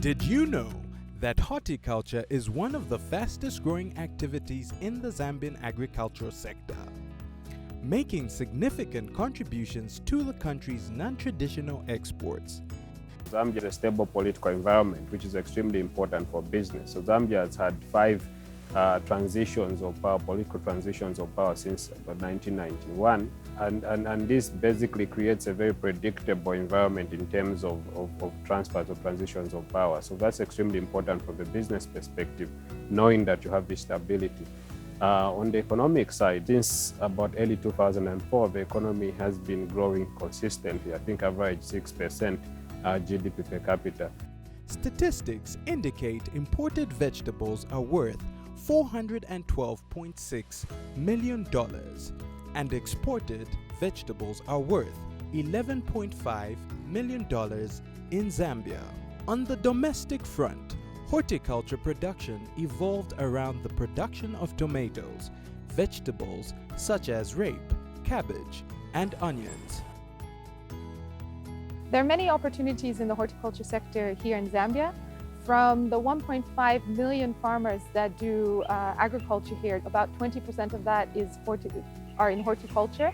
Did you know that horticulture is one of the fastest growing activities in the Zambian agricultural sector, making significant contributions to the country's non-traditional exports? Zambia is a stable political environment, which is extremely important for business. So Zambia has had 5 transitions of power, political transitions of power since about 1991. And this basically creates a very predictable environment in terms of transfers or transitions of power. So that's extremely important from the business perspective, knowing that you have this stability. On the economic side, since about early 2004, the economy has been growing consistently. I think average 6% GDP per capita. Statistics indicate imported vegetables are worth $412.6 million and exported vegetables are worth $11.5 million in Zambia. On the domestic front, horticulture production evolved around the production of tomatoes, vegetables such as rape, cabbage, and onions. There are many opportunities in the horticulture sector here in Zambia. From the 1.5 million farmers that do agriculture here, about 20% of that are in horticulture.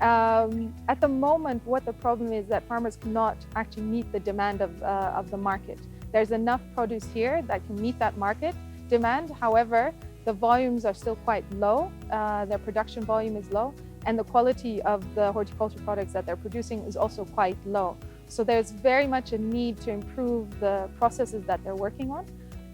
At the moment, what the problem is that farmers cannot actually meet the demand of the market. There's enough produce here that can meet that market demand. However, the volumes are still quite low. Their production volume is low, and the quality of the horticulture products that they're producing is also quite low. So there's very much a need to improve the processes that they're working on,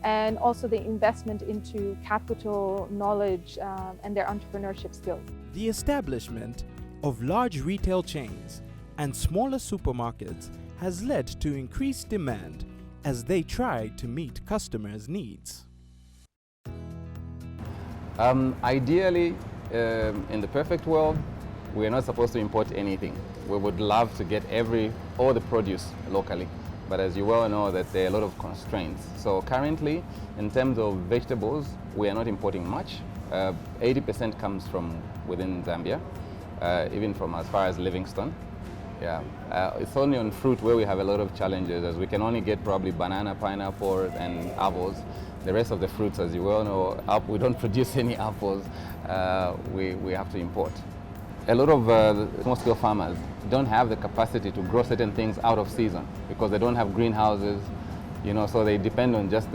and also the investment into capital, knowledge, and their entrepreneurship skills. The establishment of large retail chains and smaller supermarkets has led to increased demand as they try to meet customers' needs. Ideally, in the perfect world, we're not supposed to import anything. We would love to get all the produce locally, but as you well know that there are a lot of constraints. So currently, in terms of vegetables, we are not importing much. 80% comes from within Zambia, even from as far as Livingstone. Yeah, it's only on fruit where we have a lot of challenges, as we can only get probably banana, pineapple, and apples. The rest of the fruits, as you well know, we don't produce any apples. We have to import. A lot of small-scale farmers don't have the capacity to grow certain things out of season because they don't have greenhouses, so they depend on just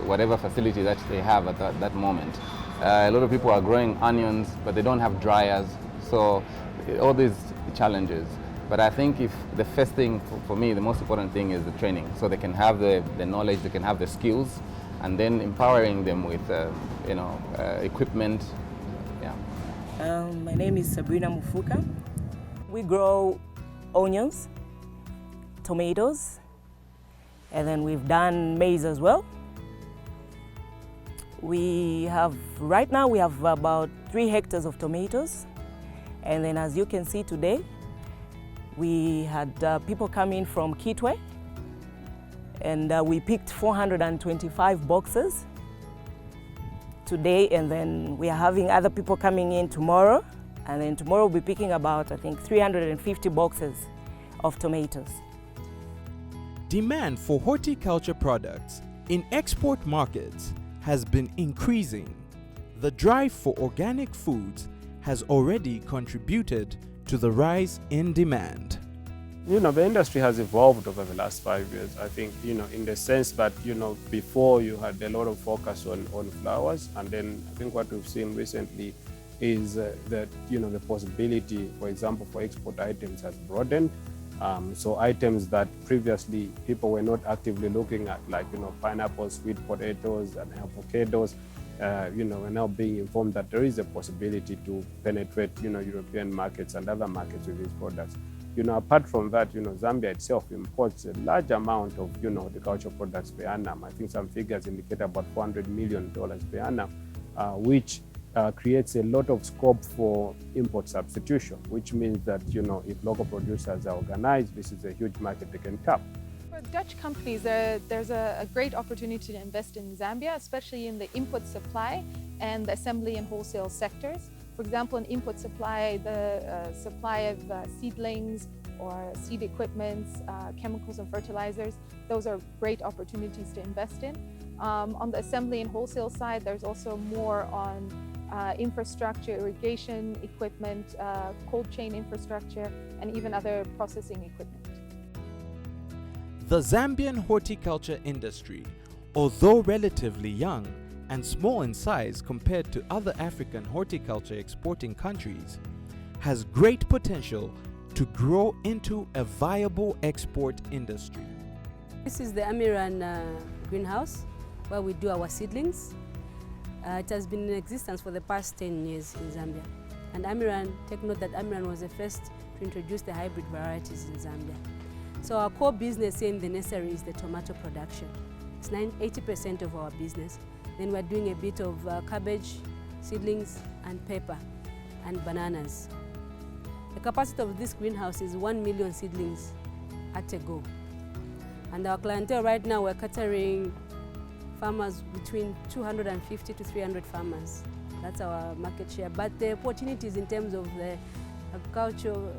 whatever facility that they have at that moment. A lot of people are growing onions, but they don't have dryers, so all these challenges. But I think if the first thing for me, the most important thing is the training, so they can have the knowledge, they can have the skills, and then empowering them with equipment. My name is Sabrina Mufuka. We grow onions, tomatoes, and then we've done maize as well. Right now we have about 3 hectares of tomatoes, and then as you can see today, we had people come in from Kitwe, and we picked 425 boxes today, and then we are having other people coming in tomorrow, and then tomorrow we'll be picking about, I think, 350 boxes of tomatoes. Demand for horticulture products in export markets has been increasing. The drive for organic foods has already contributed to the rise in demand. The industry has evolved over the last 5 years, I think, in the sense that, before you had a lot of focus on flowers, and then I think what we've seen recently is that, the possibility, for example, for export items has broadened. So items that previously people were not actively looking at, like, pineapples, sweet potatoes, and avocados, we're now being informed that there is a possibility to penetrate, European markets and other markets with these products. Apart from that, Zambia itself imports a large amount of, horticultural products per annum. I think some figures indicate about $400 million per annum, which creates a lot of scope for import substitution, which means that, if local producers are organized, this is a huge market they can tap. For Dutch companies, there's a great opportunity to invest in Zambia, especially in the input supply and the assembly and wholesale sectors. For example, in input supply, the supply of seedlings or seed equipments, chemicals and fertilizers, those are great opportunities to invest in. On the assembly and wholesale side, there's also more on infrastructure, irrigation equipment, cold chain infrastructure, and even other processing equipment. The Zambian horticulture industry, although relatively young and small in size compared to other African horticulture exporting countries, has great potential to grow into a viable export industry. This is the Amiran greenhouse where we do our seedlings. It has been in existence for the past 10 years in Zambia. And Amiran, take note that Amiran was the first to introduce the hybrid varieties in Zambia. So our core business here in the nursery is the tomato production. It's 80% of our business. Then we're doing a bit of cabbage, seedlings, and pepper, and bananas. The capacity of this greenhouse is 1 million seedlings at a go. And our clientele right now, we're catering farmers between 250 to 300 farmers. That's our market share. But the opportunities in terms of the agricultural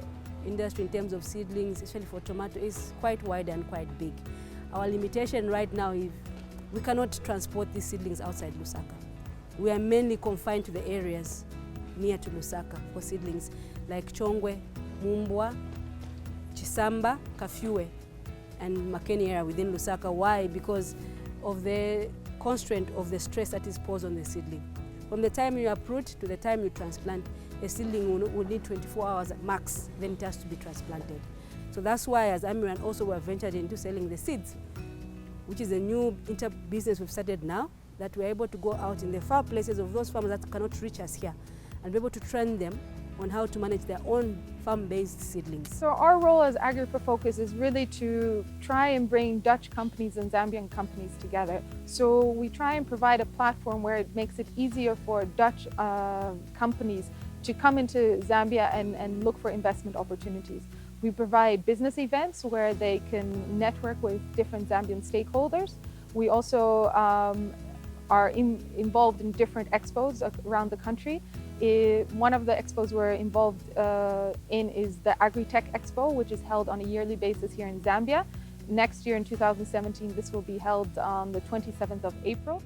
industry, in terms of seedlings, especially for tomato, is quite wide and quite big. Our limitation right now is we cannot transport these seedlings outside Lusaka. We are mainly confined to the areas near to Lusaka for seedlings like Chongwe, Mumbwa, Chisamba, Kafue, and Makeni area within Lusaka. Why? Because of the constraint of the stress that is posed on the seedling. From the time you uproot to the time you transplant, a seedling will need 24 hours at max, then it has to be transplanted. So that's why as Amiran also we're ventured into selling the seeds, which is a new business we've started now, that we're able to go out in the far places of those farmers that cannot reach us here and be able to train them on how to manage their own farm-based seedlings. So our role as AgriProFocus is really to try and bring Dutch companies and Zambian companies together. So we try and provide a platform where it makes it easier for Dutch companies to come into Zambia and look for investment opportunities. We provide business events where they can network with different Zambian stakeholders. We also are involved in different expos around the country. One of the expos we're involved in is the Agri-Tech Expo, which is held on a yearly basis here in Zambia. Next year in 2017, this will be held on the 27th of April.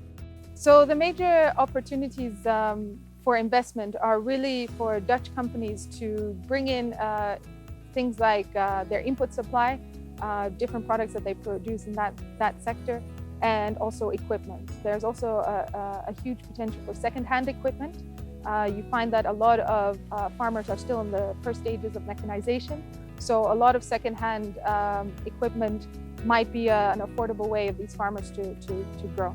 So the major opportunities for investment are really for Dutch companies to bring in things like their input supply, different products that they produce in that sector, and also equipment. There's also a huge potential for second-hand equipment. You find that a lot of farmers are still in the first stages of mechanization, so a lot of second-hand equipment might be an affordable way of these farmers to grow.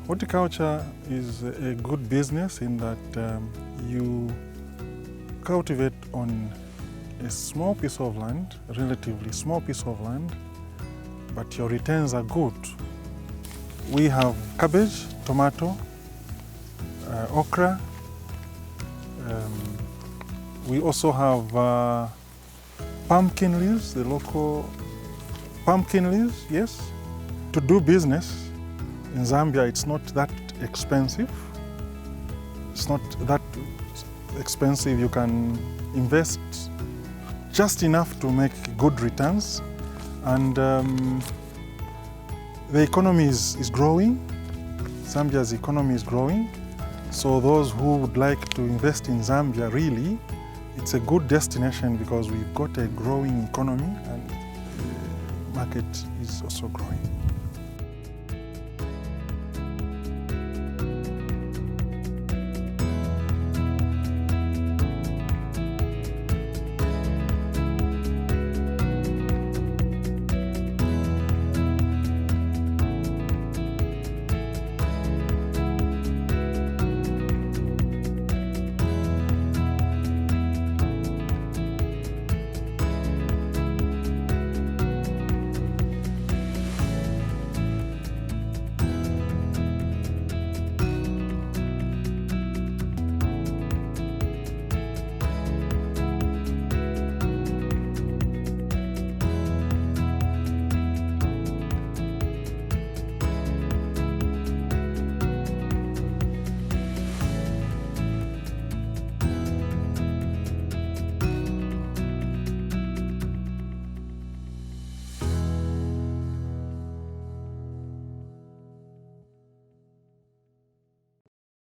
Horticulture is a good business in that you cultivate on a small piece of land, a relatively small piece of land, but your returns are good. We have cabbage, tomato, okra. We also have pumpkin leaves, the local pumpkin leaves, yes. To do business in Zambia, it's not that expensive. It's not that expensive. You can invest just enough to make good returns. And the economy is growing. Zambia's economy is growing. So those who would like to invest in Zambia, really, it's a good destination because we've got a growing economy and the market is also growing.